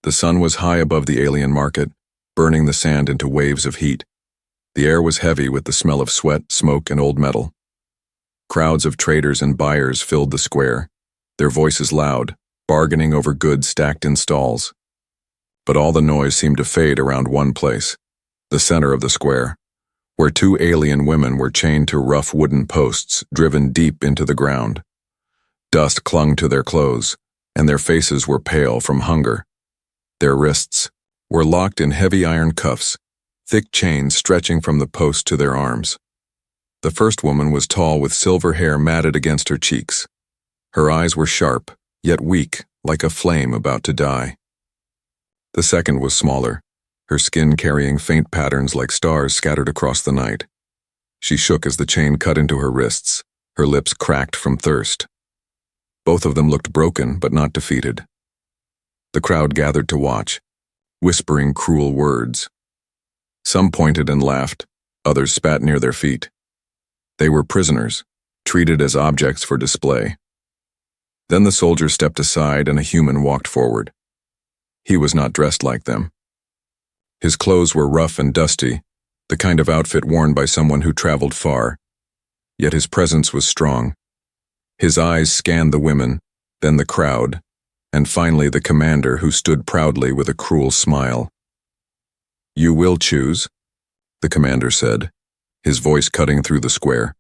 The sun was high above the alien market, burning the sand into waves of heat. The air was heavy with the smell of sweat, smoke, and old metal. Crowds of traders and buyers filled the square, their voices loud, bargaining over goods stacked in stalls. But all the noise seemed to fade around one place, the center of the square, where two alien women were chained to rough wooden posts driven deep into the ground. Dust clung to their clothes, and their faces were pale from hunger. Their wrists were locked in heavy iron cuffs, thick chains stretching from the post to their arms. The first woman was tall with silver hair matted against her cheeks. Her eyes were sharp, yet weak, like a flame about to die. The second was smaller, her skin carrying faint patterns like stars scattered across the night. She shook as the chain cut into her wrists, her lips cracked from thirst. Both of them looked broken but not defeated. The crowd gathered to watch, whispering cruel words. Some pointed and laughed, others spat near their feet. They were prisoners, treated as objects for display. Then the soldier stepped aside and a human walked forward. He was not dressed like them. His clothes were rough and dusty, the kind of outfit worn by someone who traveled far. Yet his presence was strong. His eyes scanned the women, then the crowd, and finally the commander who stood proudly with a cruel smile. "You will choose," the commander said, his voice cutting through the square.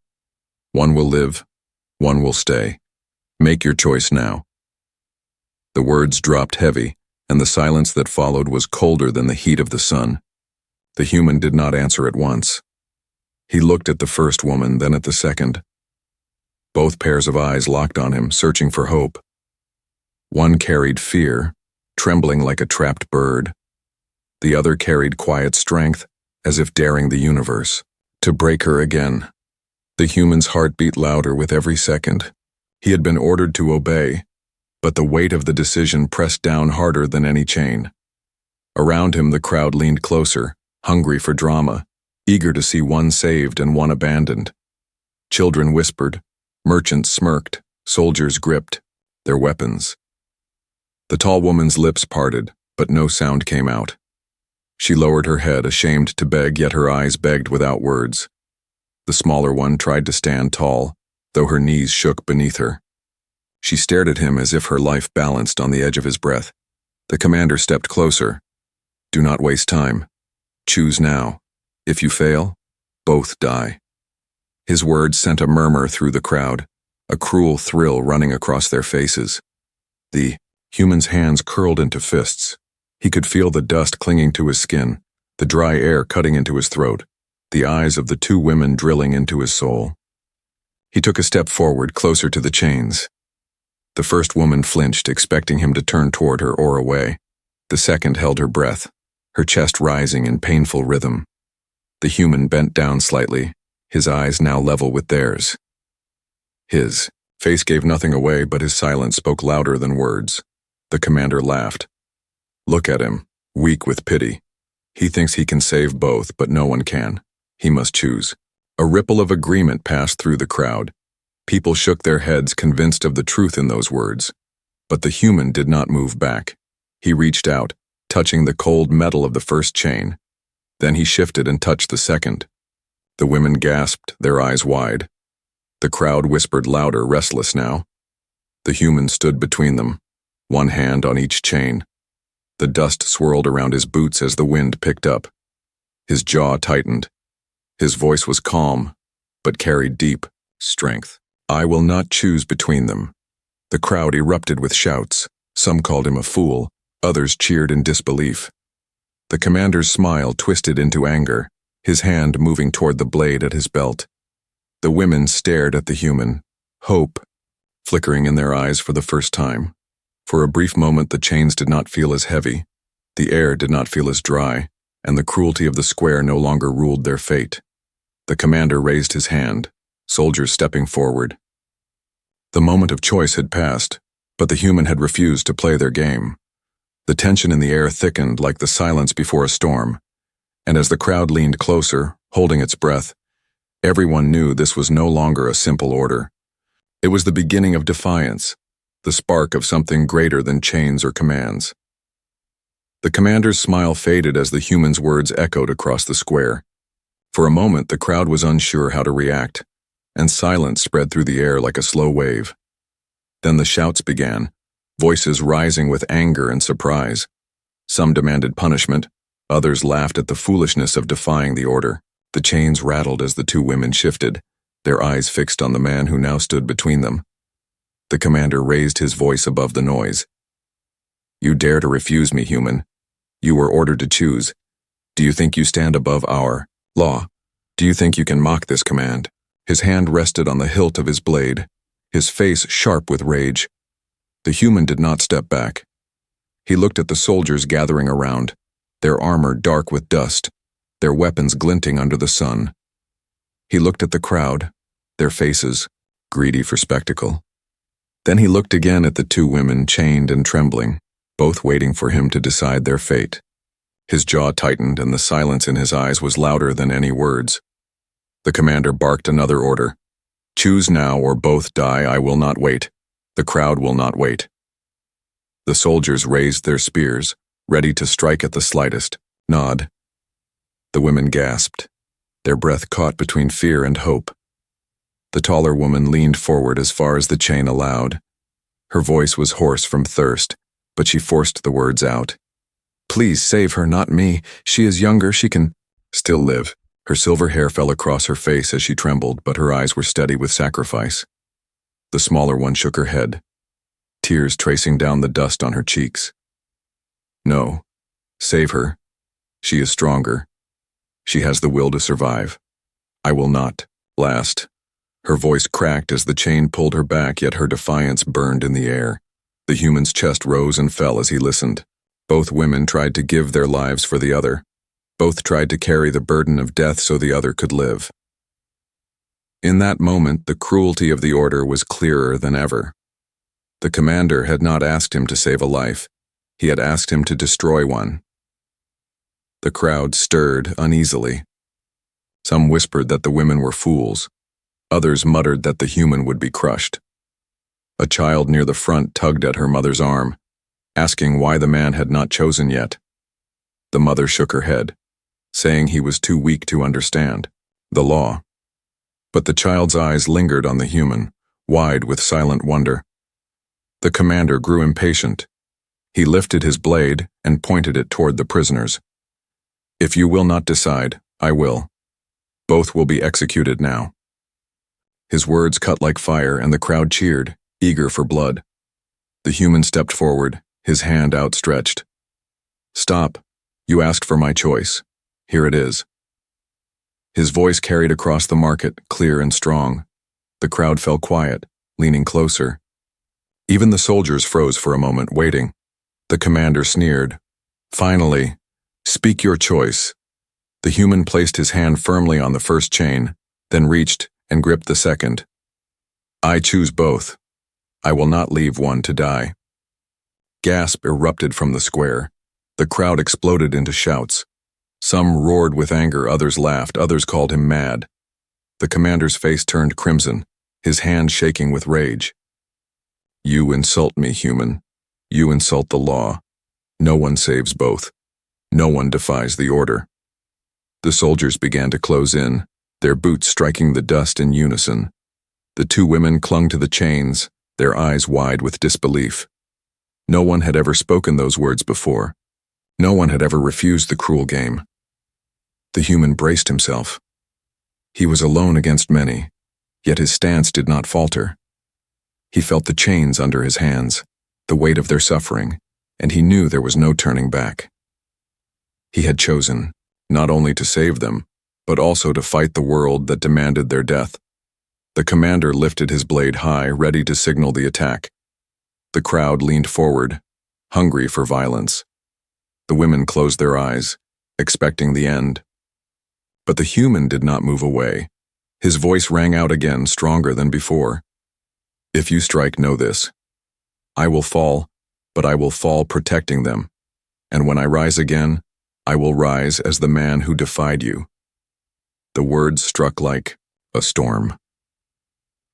"One will live, one will stay. Make your choice now." The words dropped heavy, and the silence that followed was colder than the heat of the sun. The human did not answer at once. He looked at the first woman, then at the second. Both pairs of eyes locked on him, searching for hope. One carried fear, trembling like a trapped bird. The other carried quiet strength, as if daring the universe to break her again. The human's heart beat louder with every second. He had been ordered to obey, but the weight of the decision pressed down harder than any chain. Around him the crowd leaned closer, hungry for drama, eager to see one saved and one abandoned. Children whispered, merchants smirked, soldiers gripped their weapons. The tall woman's lips parted, but no sound came out. She lowered her head, ashamed to beg, yet her eyes begged without words. The smaller one tried to stand tall, though her knees shook beneath her. She stared at him as if her life balanced on the edge of his breath. The commander stepped closer. "Do not waste time. Choose now. If you fail, both die." His words sent a murmur through the crowd, a cruel thrill running across their faces. The human's hands curled into fists. He could feel the dust clinging to his skin, the dry air cutting into his throat, the eyes of the two women drilling into his soul. He took a step forward, closer to the chains. The first woman flinched, expecting him to turn toward her or away. The second held her breath, her chest rising in painful rhythm. The human bent down slightly, his eyes now level with theirs. His face gave nothing away, but his silence spoke louder than words. The commander laughed. "Look at him, weak with pity. He thinks he can save both, but no one can. He must choose." A ripple of agreement passed through the crowd. People shook their heads, convinced of the truth in those words. But the human did not move back. He reached out, touching the cold metal of the first chain. Then he shifted and touched the second. The women gasped, their eyes wide. The crowd whispered louder, restless now. The human stood between them, one hand on each chain. The dust swirled around his boots as the wind picked up. His jaw tightened. His voice was calm, but carried deep strength. "I will not choose between them." The crowd erupted with shouts. Some called him a fool, others cheered in disbelief. The commander's smile twisted into anger, his hand moving toward the blade at his belt. The women stared at the human, hope flickering in their eyes for the first time. For a brief moment the chains did not feel as heavy, the air did not feel as dry, and the cruelty of the square no longer ruled their fate. The commander raised his hand, soldiers stepping forward. The moment of choice had passed, but the human had refused to play their game. The tension in the air thickened like the silence before a storm, and as the crowd leaned closer, holding its breath, everyone knew this was no longer a simple order. It was the beginning of defiance, the spark of something greater than chains or commands. The commander's smile faded as the human's words echoed across the square. For a moment, the crowd was unsure how to react, and silence spread through the air like a slow wave. Then the shouts began, voices rising with anger and surprise. Some demanded punishment, others laughed at the foolishness of defying the order. The chains rattled as the two women shifted, their eyes fixed on the man who now stood between them. The commander raised his voice above the noise. "You dare to refuse me, human. You were ordered to choose. Do you think you stand above our law? Do you think you can mock this command?" His hand rested on the hilt of his blade, his face sharp with rage. The human did not step back. He looked at the soldiers gathering around, their armor dark with dust, their weapons glinting under the sun. He looked at the crowd, their faces, greedy for spectacle. Then he looked again at the two women chained and trembling, both waiting for him to decide their fate. His jaw tightened and the silence in his eyes was louder than any words. The commander barked another order. "Choose now or both die. I will not wait. The crowd will not wait." The soldiers raised their spears, ready to strike at the slightest nod. The women gasped, their breath caught between fear and hope. The taller woman leaned forward as far as the chain allowed. Her voice was hoarse from thirst, but she forced the words out. "Please save her, not me. She is younger, she can still live." Her silver hair fell across her face as she trembled, but her eyes were steady with sacrifice. The smaller one shook her head, tears tracing down the dust on her cheeks. "No, save her. She is stronger. She has the will to survive. I will not." Last. Her voice cracked as the chain pulled her back, yet her defiance burned in the air. The human's chest rose and fell as he listened. Both women tried to give their lives for the other. Both tried to carry the burden of death so the other could live. In that moment, the cruelty of the order was clearer than ever. The commander had not asked him to save a life. He had asked him to destroy one. The crowd stirred uneasily. Some whispered that the women were fools. Others muttered that the human would be crushed. A child near the front tugged at her mother's arm, asking why the man had not chosen yet. The mother shook her head, saying he was too weak to understand the law. But the child's eyes lingered on the human, wide with silent wonder. The commander grew impatient. He lifted his blade and pointed it toward the prisoners. "If you will not decide, I will. Both will be executed now." His words cut like fire, and the crowd cheered, eager for blood. The human stepped forward, his hand outstretched. "Stop. You asked for my choice. Here it is." His voice carried across the market, clear and strong. The crowd fell quiet, leaning closer. Even the soldiers froze for a moment, waiting. The commander sneered. "Finally, speak your choice." The human placed his hand firmly on the first chain, then reached and gripped the second. "I choose both. I will not leave one to die." Gasp erupted from the square. The crowd exploded into shouts. Some roared with anger, others laughed, others called him mad. The commander's face turned crimson, his hand shaking with rage. "You insult me, human. You insult the law. No one saves both. No one defies the order." The soldiers began to close in, their boots striking the dust in unison. The two women clung to the chains, their eyes wide with disbelief. No one had ever spoken those words before. No one had ever refused the cruel game. The human braced himself. He was alone against many, yet his stance did not falter. He felt the chains under his hands, the weight of their suffering, and he knew there was no turning back. He had chosen, not only to save them, but also to fight the world that demanded their death. The commander lifted his blade high, ready to signal the attack. The crowd leaned forward, hungry for violence. The women closed their eyes, expecting the end. But the human did not move away. His voice rang out again, stronger than before. "If you strike, know this. I will fall, but I will fall protecting them. And when I rise again, I will rise as the man who defied you." The words struck like a storm.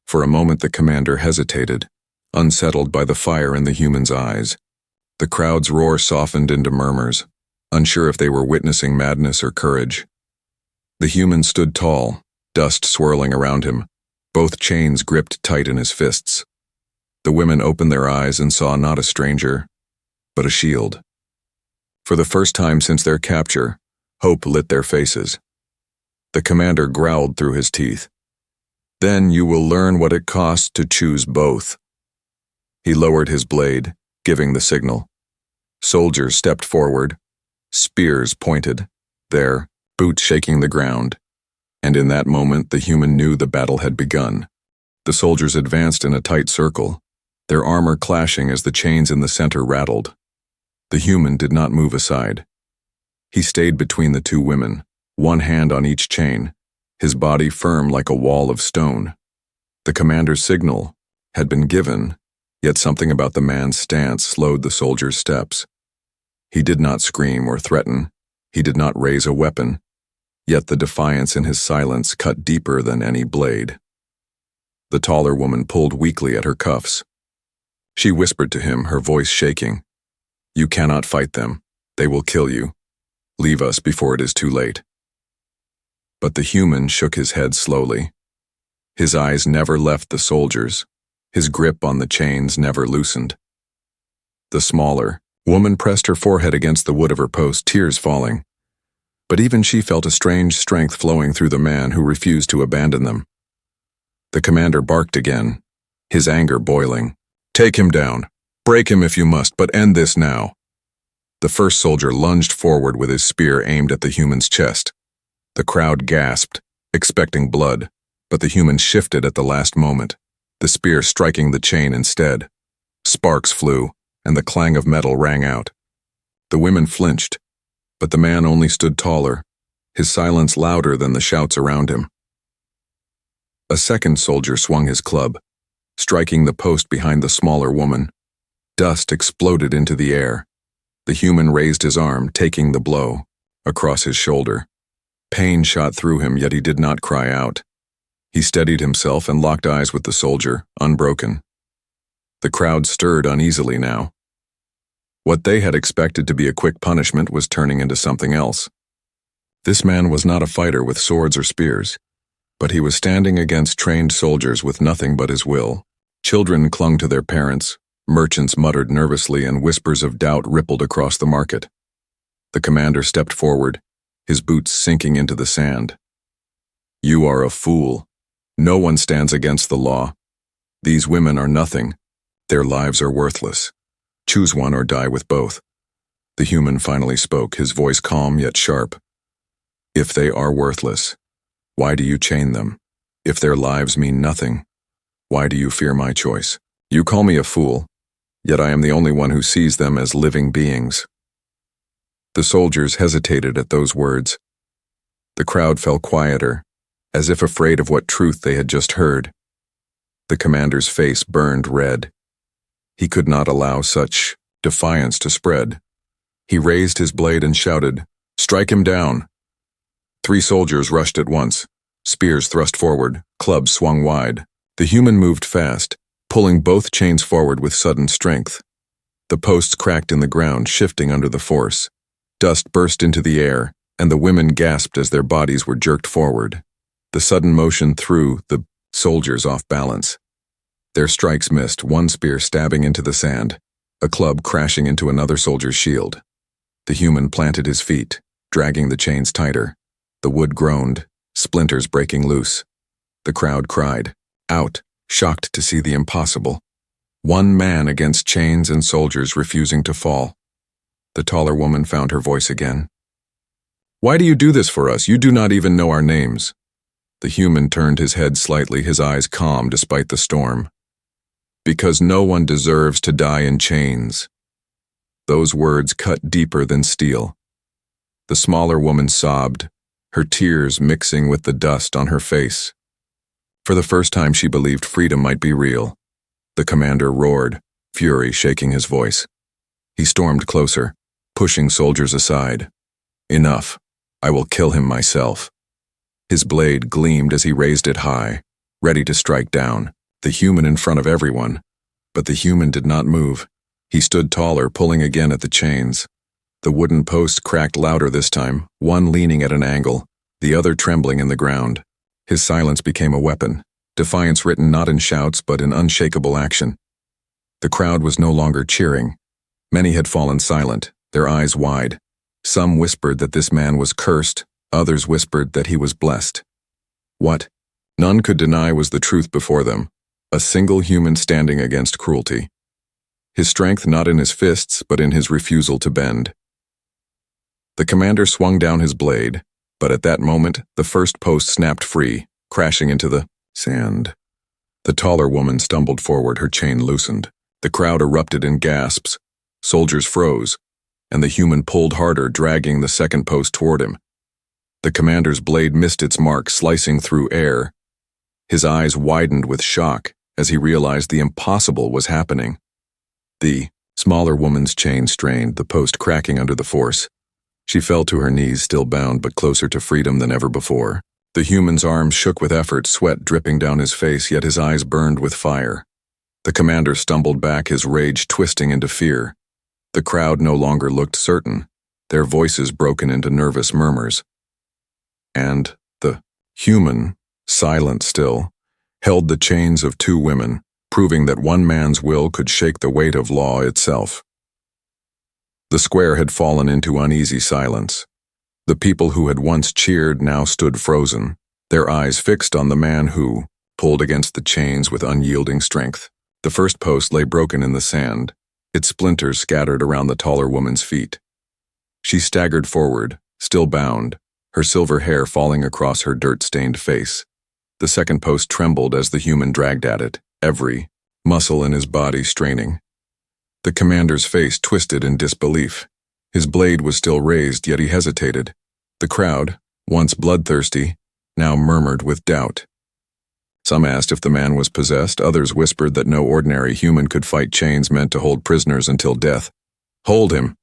For a moment the commander hesitated, unsettled by the fire in the human's eyes. The crowd's roar softened into murmurs, unsure if they were witnessing madness or courage. The human stood tall, dust swirling around him, both chains gripped tight in his fists. The women opened their eyes and saw not a stranger, but a shield. For the first time since their capture, hope lit their faces. The commander growled through his teeth. "Then you will learn what it costs to choose both." He lowered his blade, giving the signal. Soldiers stepped forward, spears pointed, their boots shaking the ground, and in that moment the human knew the battle had begun. The soldiers advanced in a tight circle, their armor clashing as the chains in the center rattled. The human did not move aside. He stayed between the two women, one hand on each chain, his body firm like a wall of stone. The commander's signal had been given, yet something about the man's stance slowed the soldier's steps. He did not scream or threaten. He did not raise a weapon, yet the defiance in his silence cut deeper than any blade. The taller woman pulled weakly at her cuffs. She whispered to him, her voice shaking, "You cannot fight them. They will kill you. Leave us before it is too late." But the human shook his head slowly. His eyes never left the soldiers. His grip on the chains never loosened. The smaller woman pressed her forehead against the wood of her post, tears falling. But even she felt a strange strength flowing through the man who refused to abandon them. The commander barked again, his anger boiling. "Take him down. Break him if you must, but end this now." The first soldier lunged forward with his spear aimed at the human's chest. The crowd gasped, expecting blood, but the human shifted at the last moment, the spear striking the chain instead. Sparks flew, and the clang of metal rang out. The women flinched, but the man only stood taller, his silence louder than the shouts around him. A second soldier swung his club, striking the post behind the smaller woman. Dust exploded into the air. The human raised his arm, taking the blow, across his shoulder. Pain shot through him, yet he did not cry out. He steadied himself and locked eyes with the soldier, unbroken. The crowd stirred uneasily now. What they had expected to be a quick punishment was turning into something else. This man was not a fighter with swords or spears, but he was standing against trained soldiers with nothing but his will. Children clung to their parents, merchants muttered nervously, and whispers of doubt rippled across the market. The commander stepped forward, his boots sinking into the sand. "You are a fool. No one stands against the law. These women are nothing. Their lives are worthless. Choose one or die with both." The human finally spoke, his voice calm yet sharp. "If they are worthless, why do you chain them? If their lives mean nothing, why do you fear my choice? You call me a fool, yet I am the only one who sees them as living beings." The soldiers hesitated at those words. The crowd fell quieter, as if afraid of what truth they had just heard. The commander's face burned red. He could not allow such defiance to spread. He raised his blade and shouted, "Strike him down!" 3 soldiers rushed at once, spears thrust forward, clubs swung wide. The human moved fast, pulling both chains forward with sudden strength. The posts cracked in the ground, shifting under the force. Dust burst into the air, and the women gasped as their bodies were jerked forward. The sudden motion threw the soldiers off balance. Their strikes missed, one spear stabbing into the sand, a club crashing into another soldier's shield. The human planted his feet, dragging the chains tighter. The wood groaned, splinters breaking loose. The crowd cried, out, shocked to see the impossible. One man against chains and soldiers refusing to fall. The taller woman found her voice again. "Why do you do this for us? You do not even know our names." The human turned his head slightly, his eyes calm despite the storm. "Because no one deserves to die in chains." Those words cut deeper than steel. The smaller woman sobbed, her tears mixing with the dust on her face. For the first time she believed freedom might be real. The commander roared, fury shaking his voice. He stormed closer, pushing soldiers aside. "Enough. I will kill him myself." His blade gleamed as he raised it high, ready to strike down, the human in front of everyone. But the human did not move. He stood taller, pulling again at the chains. The wooden post cracked louder this time, one leaning at an angle, the other trembling in the ground. His silence became a weapon, defiance written not in shouts but in unshakable action. The crowd was no longer cheering. Many had fallen silent, their eyes wide. Some whispered that this man was cursed, others whispered that he was blessed. What none could deny was the truth before them, a single human standing against cruelty. His strength not in his fists, but in his refusal to bend. The commander swung down his blade, but at that moment, the first post snapped free, crashing into the sand. The taller woman stumbled forward, her chain loosened. The crowd erupted in gasps. Soldiers froze, and the human pulled harder, dragging the second post toward him. The commander's blade missed its mark, slicing through air. His eyes widened with shock as he realized the impossible was happening. The smaller woman's chain strained, the post cracking under the force. She fell to her knees, still bound but closer to freedom than ever before. The human's arms shook with effort, sweat dripping down his face, yet his eyes burned with fire. The commander stumbled back, his rage twisting into fear. The crowd no longer looked certain, their voices broken into nervous murmurs. And the human, silent still, held the chains of two women, proving that one man's will could shake the weight of law itself. The square had fallen into uneasy silence. The people who had once cheered now stood frozen, their eyes fixed on the man who pulled against the chains with unyielding strength. The first post lay broken in the sand, its splinters scattered around the taller woman's feet. She staggered forward, still bound, her silver hair falling across her dirt-stained face. The second post trembled as the human dragged at it, every muscle in his body straining. The commander's face twisted in disbelief. His blade was still raised, yet he hesitated. The crowd, once bloodthirsty, now murmured with doubt. Some asked if the man was possessed, others whispered that no ordinary human could fight chains meant to hold prisoners until death. "Hold him!"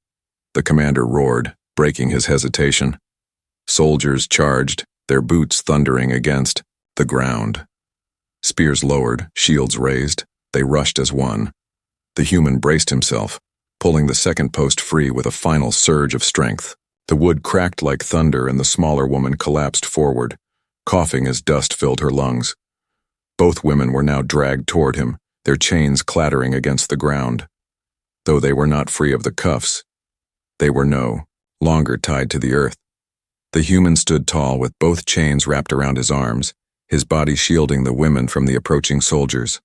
the commander roared, breaking his hesitation. Soldiers charged, their boots thundering against the ground. Spears lowered, shields raised, they rushed as one. The human braced himself, pulling the second post free with a final surge of strength. The wood cracked like thunder and the smaller woman collapsed forward, coughing as dust filled her lungs. Both women were now dragged toward him, their chains clattering against the ground. Though they were not free of the cuffs, they were no longer tied to the earth. The human stood tall with both chains wrapped around his arms, his body shielding the women from the approaching soldiers.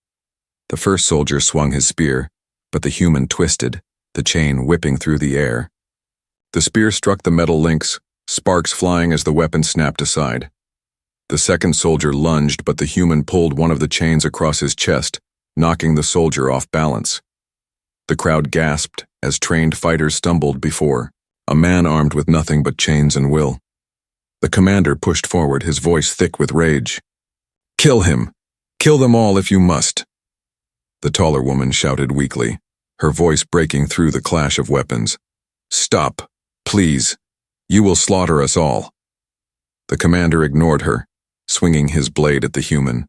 The first soldier swung his spear, but the human twisted, the chain whipping through the air. The spear struck the metal links, sparks flying as the weapon snapped aside. The second soldier lunged, but the human pulled one of the chains across his chest, knocking the soldier off balance. The crowd gasped as trained fighters stumbled before a man armed with nothing but chains and will. The commander pushed forward, his voice thick with rage. "Kill him! Kill them all if you must!" The taller woman shouted weakly, her voice breaking through the clash of weapons. "Stop, please. You will slaughter us all." The commander ignored her, swinging his blade at the human.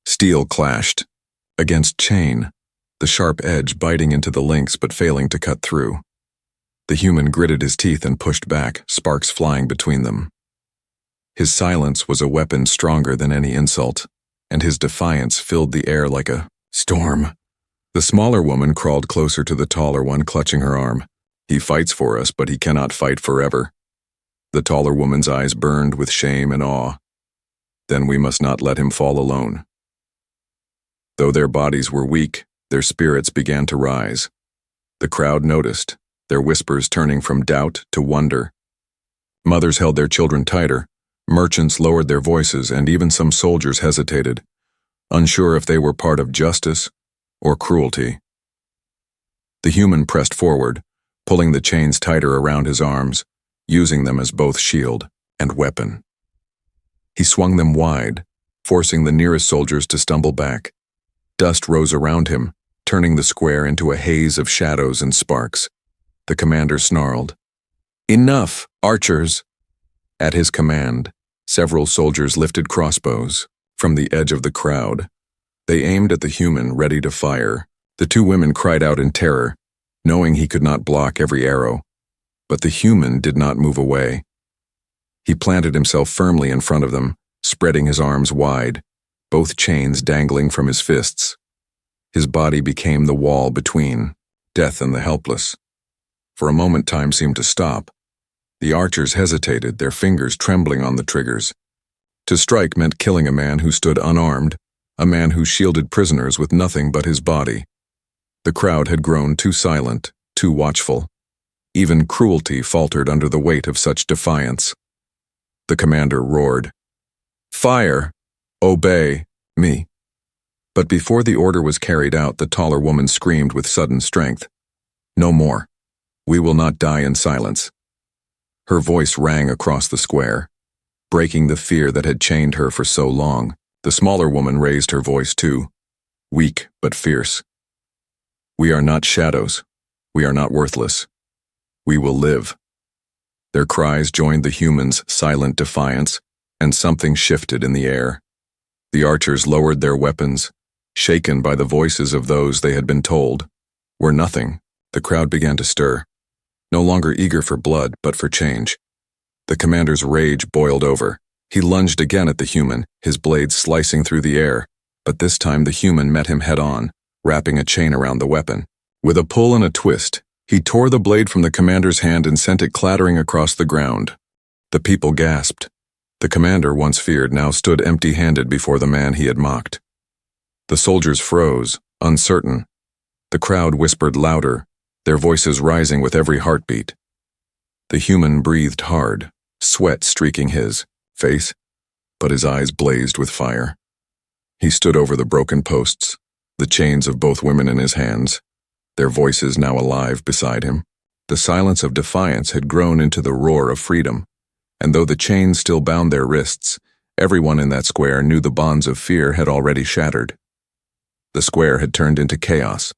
Steel clashed against chain, the sharp edge biting into the links but failing to cut through. The human gritted his teeth and pushed back, sparks flying between them. His silence was a weapon stronger than any insult, and his defiance filled the air like a storm. The smaller woman crawled closer to the taller one, clutching her arm. "He fights for us, but he cannot fight forever." The taller woman's eyes burned with shame and awe. "Then we must not let him fall alone." Though their bodies were weak, their spirits began to rise. The crowd noticed, their whispers turning from doubt to wonder. Mothers held their children tighter, merchants lowered their voices, and even some soldiers hesitated, unsure if they were part of justice or cruelty. The human pressed forward, pulling the chains tighter around his arms, using them as both shield and weapon. He swung them wide, forcing the nearest soldiers to stumble back. Dust rose around him, turning the square into a haze of shadows and sparks. The commander snarled, "Enough, archers!" At his command, several soldiers lifted crossbows from the edge of the crowd. They aimed at the human, ready to fire. The two women cried out in terror. knowing he could not block every arrow. But the human did not move away. He planted himself firmly in front of them, spreading his arms wide, both chains dangling from his fists. His body became the wall between death and the helpless. For a moment time seemed to stop. The archers hesitated, their fingers trembling on the triggers. To strike meant killing a man who stood unarmed, a man who shielded prisoners with nothing but his body. The crowd had grown too silent, too watchful. Even cruelty faltered under the weight of such defiance. The commander roared, "Fire! Obey me!" But before the order was carried out, the taller woman screamed with sudden strength, "No more. We will not die in silence." Her voice rang across the square, breaking the fear that had chained her for so long. The smaller woman raised her voice too, weak but fierce. "We are not shadows. We are not worthless. We will live." Their cries joined the humans' silent defiance, and something shifted in the air. The archers lowered their weapons, shaken by the voices of those they had been told were nothing. The crowd began to stir, no longer eager for blood, but for change. The commander's rage boiled over. He lunged again at the human, his blades slicing through the air, but this time the human met him head-on, wrapping a chain around the weapon. With a pull and a twist, he tore the blade from the commander's hand and sent it clattering across the ground. The people gasped. The commander, once feared, now stood empty-handed before the man he had mocked. The soldiers froze, uncertain. The crowd whispered louder, their voices rising with every heartbeat. The human breathed hard, sweat streaking his face, but his eyes blazed with fire. He stood over the broken posts, the chains of both women in his hands, their voices now alive beside him. The silence of defiance had grown into the roar of freedom, and though the chains still bound their wrists, everyone in that square knew the bonds of fear had already shattered. The square had turned into chaos.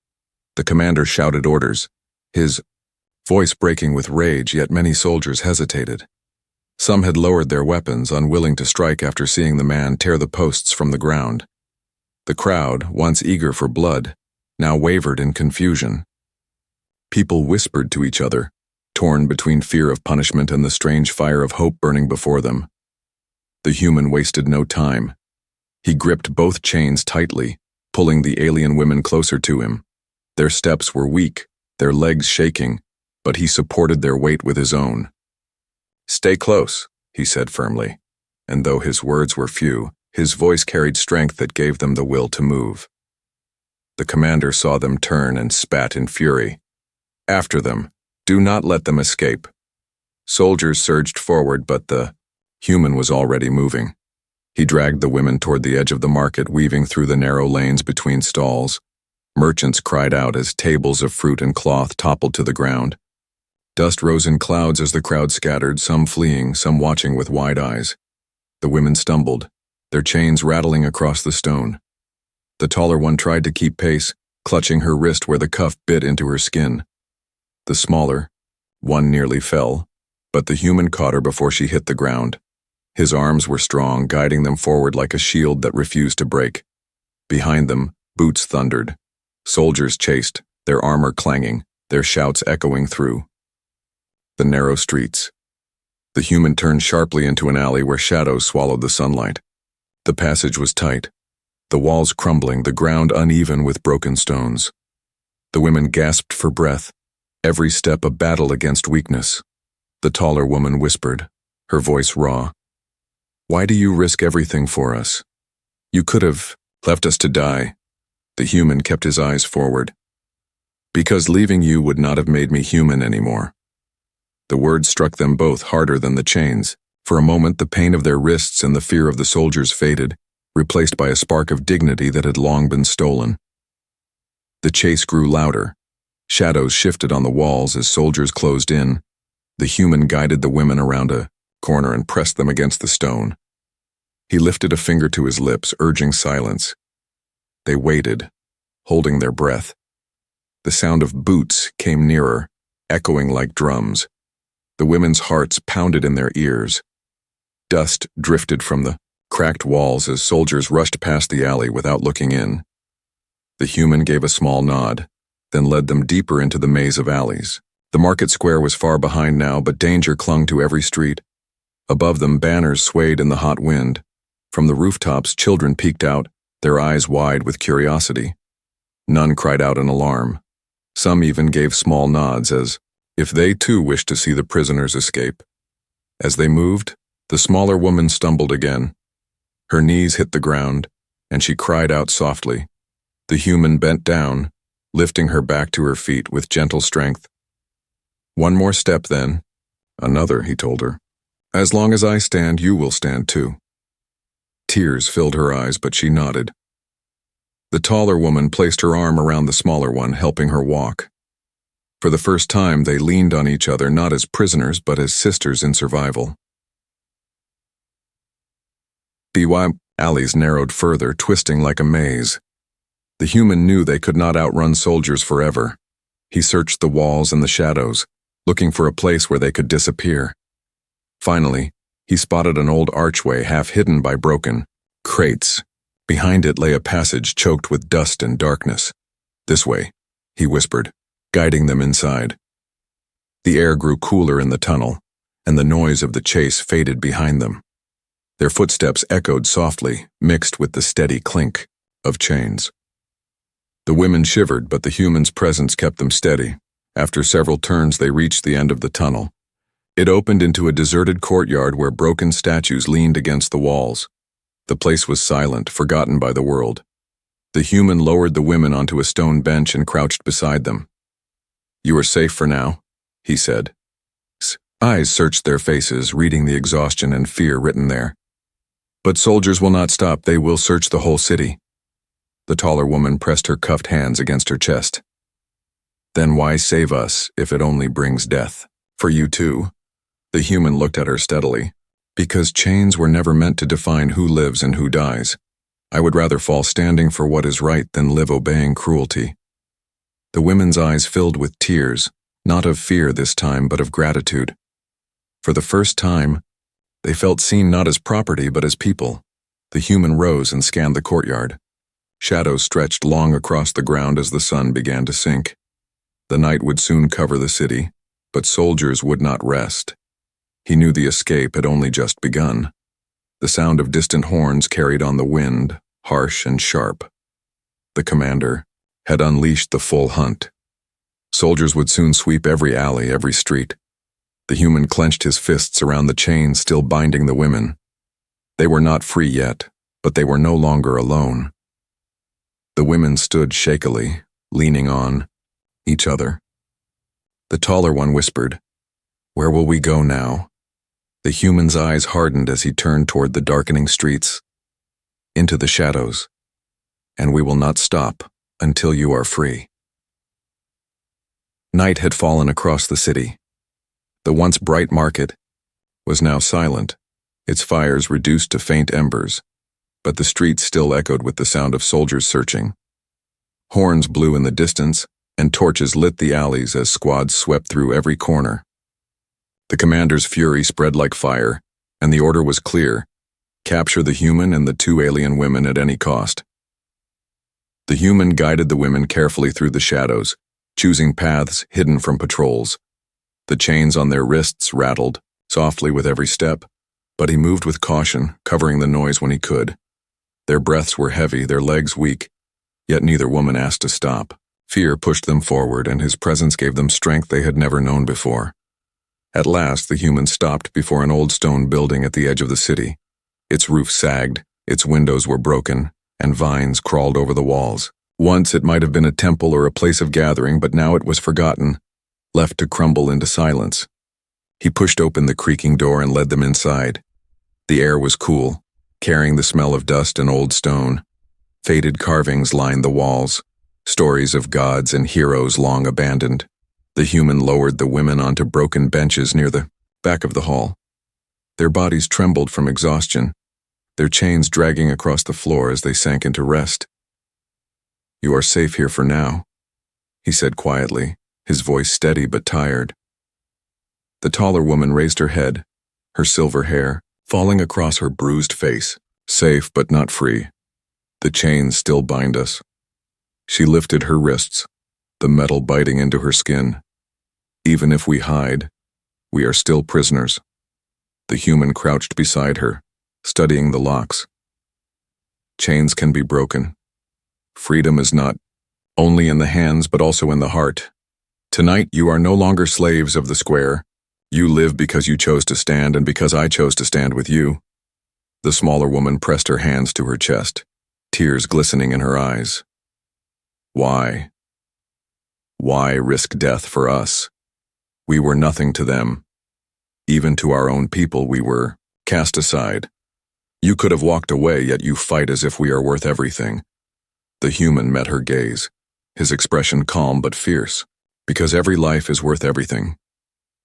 The commander shouted orders, his voice breaking with rage, yet many soldiers hesitated. Some had lowered their weapons, unwilling to strike after seeing the man tear the posts from the ground. The crowd, once eager for blood, now wavered in confusion. People whispered to each other, torn between fear of punishment and the strange fire of hope burning before them. The human wasted no time. He gripped both chains tightly, pulling the alien women closer to him. Their steps were weak, their legs shaking, but he supported their weight with his own. "Stay close," he said firmly, and though his words were few, his voice carried strength that gave them the will to move. The commander saw them turn and spat in fury. "After them. Do not let them escape." Soldiers surged forward, but the human was already moving. He dragged the women toward the edge of the market, weaving through the narrow lanes between stalls. Merchants cried out as tables of fruit and cloth toppled to the ground. Dust rose in clouds as the crowd scattered, some fleeing, some watching with wide eyes. The women stumbled, their chains rattling across the stone. The taller one tried to keep pace, clutching her wrist where the cuff bit into her skin. The smaller one nearly fell, but the human caught her before she hit the ground. His arms were strong, guiding them forward like a shield that refused to break. Behind them, boots thundered. Soldiers chased, their armor clanging, their shouts echoing through the narrow streets. The human turned sharply into an alley where shadows swallowed the sunlight. The passage was tight, the walls crumbling, the ground uneven with broken stones. The women gasped for breath, every step a battle against weakness. The taller woman whispered, her voice raw, "Why do you risk everything for us? You could have left us to die." The human kept his eyes forward. "Because leaving you would not have made me human anymore." The words struck them both harder than the chains. For a moment, the pain of their wrists and the fear of the soldiers faded, replaced by a spark of dignity that had long been stolen. The chase grew louder. Shadows shifted on the walls as soldiers closed in. The human guided the women around a corner and pressed them against the stone. He lifted a finger to his lips, urging silence. They waited, holding their breath. The sound of boots came nearer, echoing like drums. The women's hearts pounded in their ears. Dust drifted from the cracked walls as soldiers rushed past the alley without looking in. The human gave a small nod. then led them deeper into the maze of alleys. The market square was far behind now, but danger clung to every street. Above them, banners swayed in the hot wind. From the rooftops, children peeked out, their eyes wide with curiosity. None cried out in alarm. Some even gave small nods as if they too wished to see the prisoners escape. As they moved, the smaller woman stumbled again. Her knees hit the ground, and she cried out softly. The human bent down, lifting her back to her feet with gentle strength. "One more step, then." "Another," he told her. "As long as I stand, you will stand too." Tears filled her eyes, but she nodded. The taller woman placed her arm around the smaller one, helping her walk. For the first time, they leaned on each other, not as prisoners, but as sisters in survival. HFY alleys narrowed further, twisting like a maze. The human knew they could not outrun soldiers forever. He searched the walls and the shadows, looking for a place where they could disappear. Finally, he spotted an old archway half hidden by broken crates. Behind it lay a passage choked with dust and darkness. "This way," he whispered, guiding them inside. The air grew cooler in the tunnel, and the noise of the chase faded behind them. Their footsteps echoed softly, mixed with the steady clink of chains. The women shivered, but the human's presence kept them steady. After several turns, they reached the end of the tunnel. It opened into a deserted courtyard where broken statues leaned against the walls. The place was silent, forgotten by the world. The human lowered the women onto a stone bench and crouched beside them. "You are safe for now," he said. Eyes searched their faces, reading the exhaustion and fear written there. "But soldiers will not stop. They will search the whole city." The taller woman pressed her cuffed hands against her chest. "Then why save us if it only brings death? For you too?" The human looked at her steadily. "Because chains were never meant to define who lives and who dies. I would rather fall standing for what is right than live obeying cruelty." The women's eyes filled with tears, not of fear this time, but of gratitude. For the first time, they felt seen not as property but as people. The human rose and scanned the courtyard. Shadows stretched long across the ground as the sun began to sink. The night would soon cover the city, but soldiers would not rest. He knew the escape had only just begun. The sound of distant horns carried on the wind, harsh and sharp. The commander had unleashed the full hunt. Soldiers would soon sweep every alley, every street. The human clenched his fists around the chains still binding the women. They were not free yet, but they were no longer alone. The women stood shakily, leaning on each other. The taller one whispered, "Where will we go now?" The human's eyes hardened as he turned toward the darkening streets. "Into the shadows. And we will not stop until you are free." Night had fallen across the city. The once bright market was now silent, its fires reduced to faint embers, but the streets still echoed with the sound of soldiers searching. Horns blew in the distance, and torches lit the alleys as squads swept through every corner. The commander's fury spread like fire, and the order was clear: capture the human and the two alien women at any cost. The human guided the women carefully through the shadows, choosing paths hidden from patrols. The chains on their wrists rattled, softly with every step, but he moved with caution, covering the noise when he could. Their breaths were heavy, their legs weak, yet neither woman asked to stop. Fear pushed them forward, and his presence gave them strength they had never known before. At last, the human stopped before an old stone building at the edge of the city. Its roof sagged, its windows were broken, and vines crawled over the walls. Once it might have been a temple or a place of gathering, but now it was forgotten, left to crumble into silence. He pushed open the creaking door and led them inside. The air was cool, carrying the smell of dust and old stone. Faded carvings lined the walls, stories of gods and heroes long abandoned. The human lowered the women onto broken benches near the back of the hall. Their bodies trembled from exhaustion, their chains dragging across the floor as they sank into rest. "You are safe here for now," he said quietly, his voice steady but tired. The taller woman raised her head, her silver hair falling across her bruised face. "Safe but not free. The chains still bind us." She lifted her wrists, the metal biting into her skin. Even if we hide, we are still prisoners. The human crouched beside her, studying the locks. Chains can be broken. Freedom is not only in the hands but also in the heart. Tonight you are no longer slaves of the square. You live because you chose to stand and because I chose to stand with you. The smaller woman pressed her hands to her chest, tears glistening in her eyes. Why? Why risk death for us? We were nothing to them. Even to our own people we were cast aside. You could have walked away, yet you fight as if we are worth everything. The human met her gaze, his expression calm but fierce. Because every life is worth everything.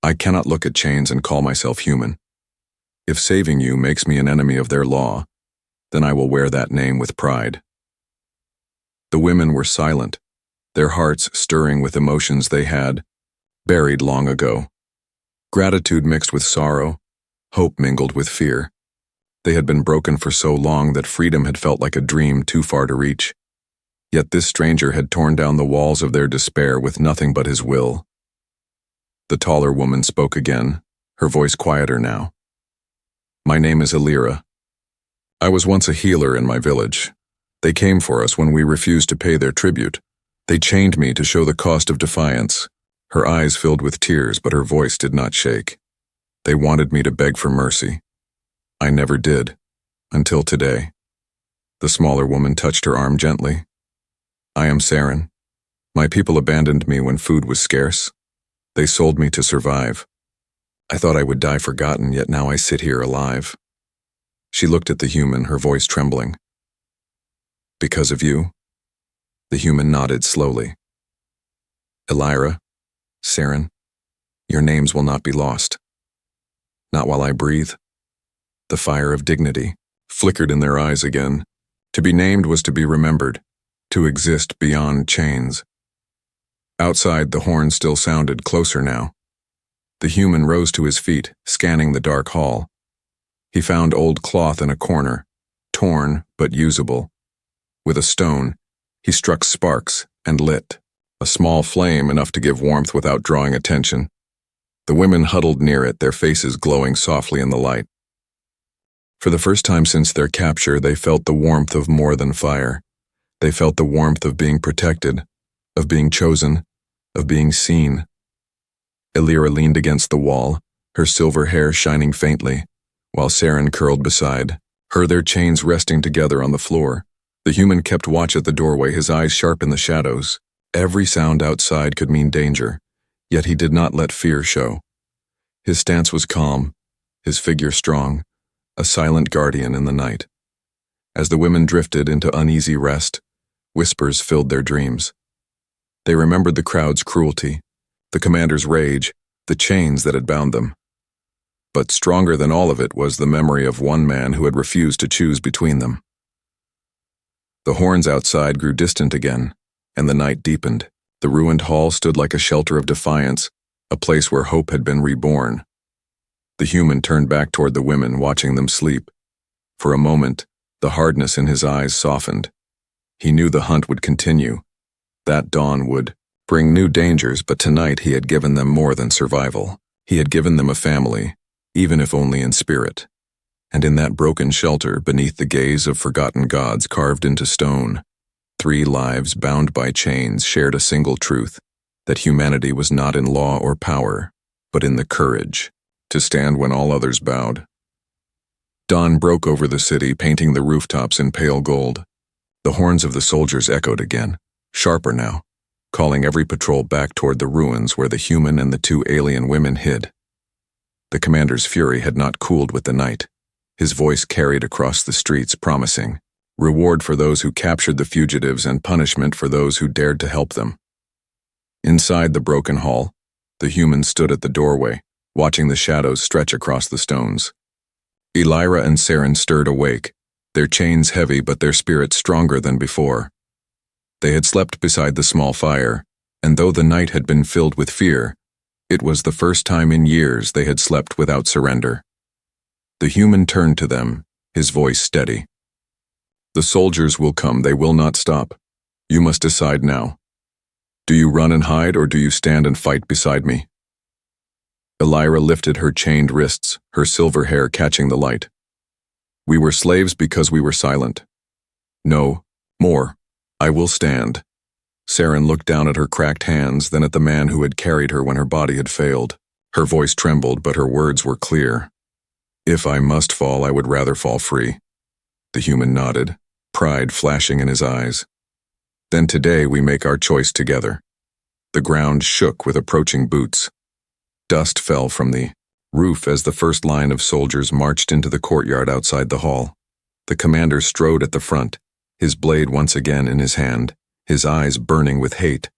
I cannot look at chains and call myself human. If saving you makes me an enemy of their law, then I will wear that name with pride. The women were silent, their hearts stirring with emotions they had buried long ago. Gratitude mixed with sorrow, hope mingled with fear. They had been broken for so long that freedom had felt like a dream too far to reach. Yet this stranger had torn down the walls of their despair with nothing but his will. The taller woman spoke again, her voice quieter now. My name is Elira. I was once a healer in my village. They came for us when we refused to pay their tribute. They chained me to show the cost of defiance. Her eyes filled with tears, but her voice did not shake. They wanted me to beg for mercy. I never did, until today. The smaller woman touched her arm gently. I am Saren. My people abandoned me when food was scarce. They sold me to survive. I thought I would die forgotten, yet now I sit here alive. She looked at the human, her voice trembling. Because of you? The human nodded slowly. Elira, Saren, your names will not be lost. Not while I breathe. The fire of dignity flickered in their eyes again. To be named was to be remembered. To exist beyond chains. Outside, the horn still sounded, closer now. The human rose to his feet, scanning the dark hall. He found old cloth in a corner, torn but usable. With a stone, he struck sparks and lit, a small flame enough to give warmth without drawing attention. The women huddled near it, their faces glowing softly in the light. For the first time since their capture, they felt the warmth of more than fire. They felt the warmth of being protected, of being chosen, of being seen. Elira leaned against the wall, her silver hair shining faintly, while Saren curled beside her, their chains resting together on the floor. The human kept watch at the doorway, his eyes sharp in the shadows. Every sound outside could mean danger, yet he did not let fear show. His stance was calm, his figure strong, a silent guardian in the night. As the women drifted into uneasy rest, whispers filled their dreams. They remembered the crowd's cruelty, the commander's rage, the chains that had bound them. But stronger than all of it was the memory of one man who had refused to choose between them. The horns outside grew distant again, and the night deepened. The ruined hall stood like a shelter of defiance, a place where hope had been reborn. The human turned back toward the women, watching them sleep. For a moment, the hardness in his eyes softened. He knew the hunt would continue. That dawn would bring new dangers, but tonight he had given them more than survival. He had given them a family, even if only in spirit. And in that broken shelter, beneath the gaze of forgotten gods carved into stone, 3 lives bound by chains shared a single truth, that humanity was not in law or power, but in the courage to stand when all others bowed. Dawn broke over the city, painting the rooftops in pale gold. The horns of the soldiers echoed again, sharper now, calling every patrol back toward the ruins where the human and the 2 alien women hid. The commander's fury had not cooled with the night. His voice carried across the streets, promising reward for those who captured the fugitives and punishment for those who dared to help them. Inside the broken hall, the human stood at the doorway, watching the shadows stretch across the stones. Elira and Saren stirred awake, their chains heavy but their spirits stronger than before. They had slept beside the small fire, and though the night had been filled with fear, it was the first time in years they had slept without surrender. The human turned to them, his voice steady. The soldiers will come, they will not stop. You must decide now. Do you run and hide, or do you stand and fight beside me? Elira lifted her chained wrists, her silver hair catching the light. We were slaves because we were silent. No, more. I will stand. Saren looked down at her cracked hands, then at the man who had carried her when her body had failed. Her voice trembled, but her words were clear. If I must fall, I would rather fall free. The human nodded, pride flashing in his eyes. Then today we make our choice together. The ground shook with approaching boots. Dust fell from the roof as the first line of soldiers marched into the courtyard outside the hall. The commander strode at the front, his blade once again in his hand, his eyes burning with hate.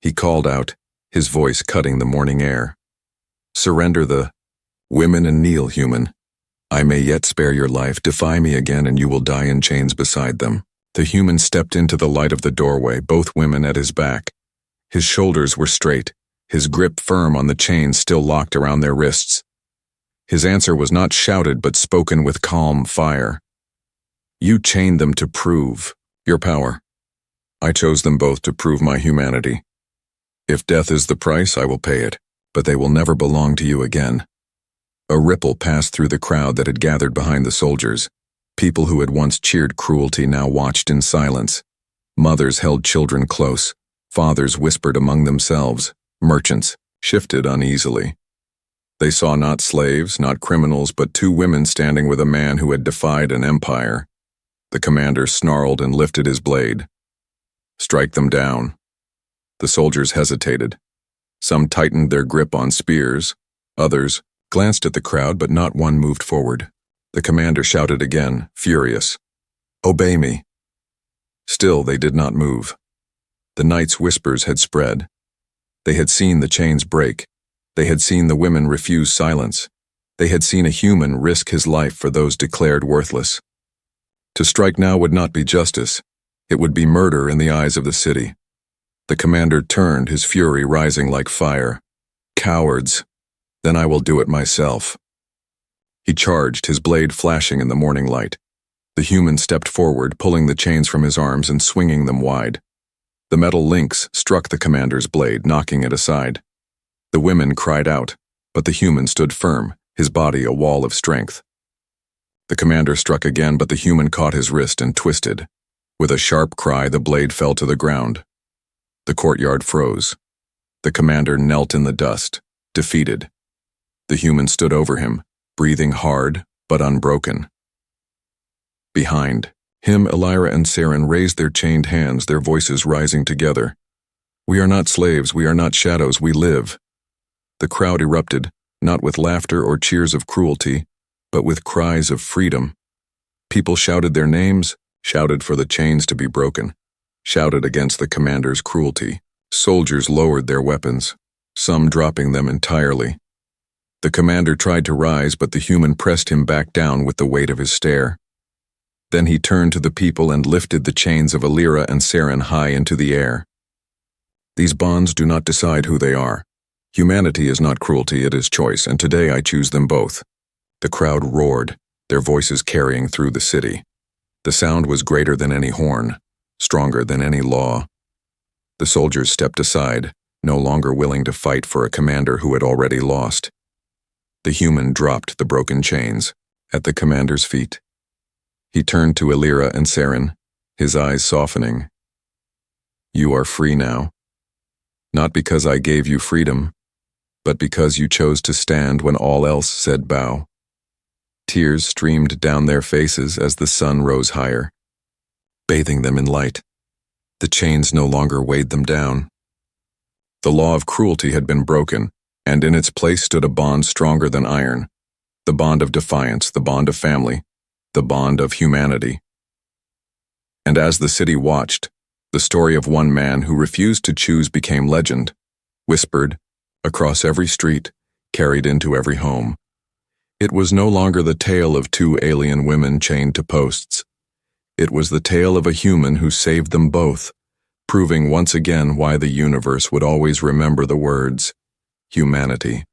He called out, his voice cutting the morning air. Surrender the women and kneel, human. I may yet spare your life. Defy me again and you will die in chains beside them. The human stepped into the light of the doorway, both women at his back. His shoulders were straight, his grip firm on the chains still locked around their wrists. His answer was not shouted but spoken with calm fire. You chained them to prove your power. I chose them both to prove my humanity. If death is the price, I will pay it, but they will never belong to you again. A ripple passed through the crowd that had gathered behind the soldiers. People who had once cheered cruelty now watched in silence. Mothers held children close. Fathers whispered among themselves. Merchants shifted uneasily. They saw not slaves, not criminals, but two women standing with a man who had defied an empire. The commander snarled and lifted his blade. Strike them down. The soldiers hesitated. Some tightened their grip on spears. Others glanced at the crowd, but not one moved forward. The commander shouted again, furious. Obey me. Still they did not move. The knight's whispers had spread. They had seen the chains break. They had seen the women refuse silence. They had seen a human risk his life for those declared worthless. To strike now would not be justice. It would be murder in the eyes of the city. The commander turned, his fury rising like fire. Cowards. Then I will do it myself. He charged, his blade flashing in the morning light. The human stepped forward, pulling the chains from his arms and swinging them wide. The metal links struck the commander's blade, knocking it aside. The women cried out, but the human stood firm, his body a wall of strength. The commander struck again, but the human caught his wrist and twisted. With a sharp cry, the blade fell to the ground. The courtyard froze. The commander knelt in the dust, defeated. The human stood over him, breathing hard but unbroken. Behind him, Elira and Saren raised their chained hands, their voices rising together. We are not slaves, we are not shadows, we live. The crowd erupted, not with laughter or cheers of cruelty, but with cries of freedom. People shouted their names, shouted for the chains to be broken, shouted against the commander's cruelty. Soldiers lowered their weapons, some dropping them entirely. The commander tried to rise, but the human pressed him back down with the weight of his stare. Then he turned to the people and lifted the chains of Elira and Saren high into the air. These bonds do not decide who they are. Humanity is not cruelty, it is choice, and today I choose them both. The crowd roared, their voices carrying through the city. The sound was greater than any horn, stronger than any law. The soldiers stepped aside, no longer willing to fight for a commander who had already lost. The human dropped the broken chains at the commander's feet. He turned to Elira and Saren, his eyes softening. You are free now. Not because I gave you freedom, but because you chose to stand when all else said bow. Tears streamed down their faces as the sun rose higher, bathing them in light. The chains no longer weighed them down. The law of cruelty had been broken, and in its place stood a bond stronger than iron, the bond of defiance, the bond of family, the bond of humanity. And as the city watched, the story of one man who refused to choose became legend, whispered across every street, carried into every home. It was no longer the tale of two alien women chained to posts. It was the tale of a human who saved them both, proving once again why the universe would always remember the words, humanity.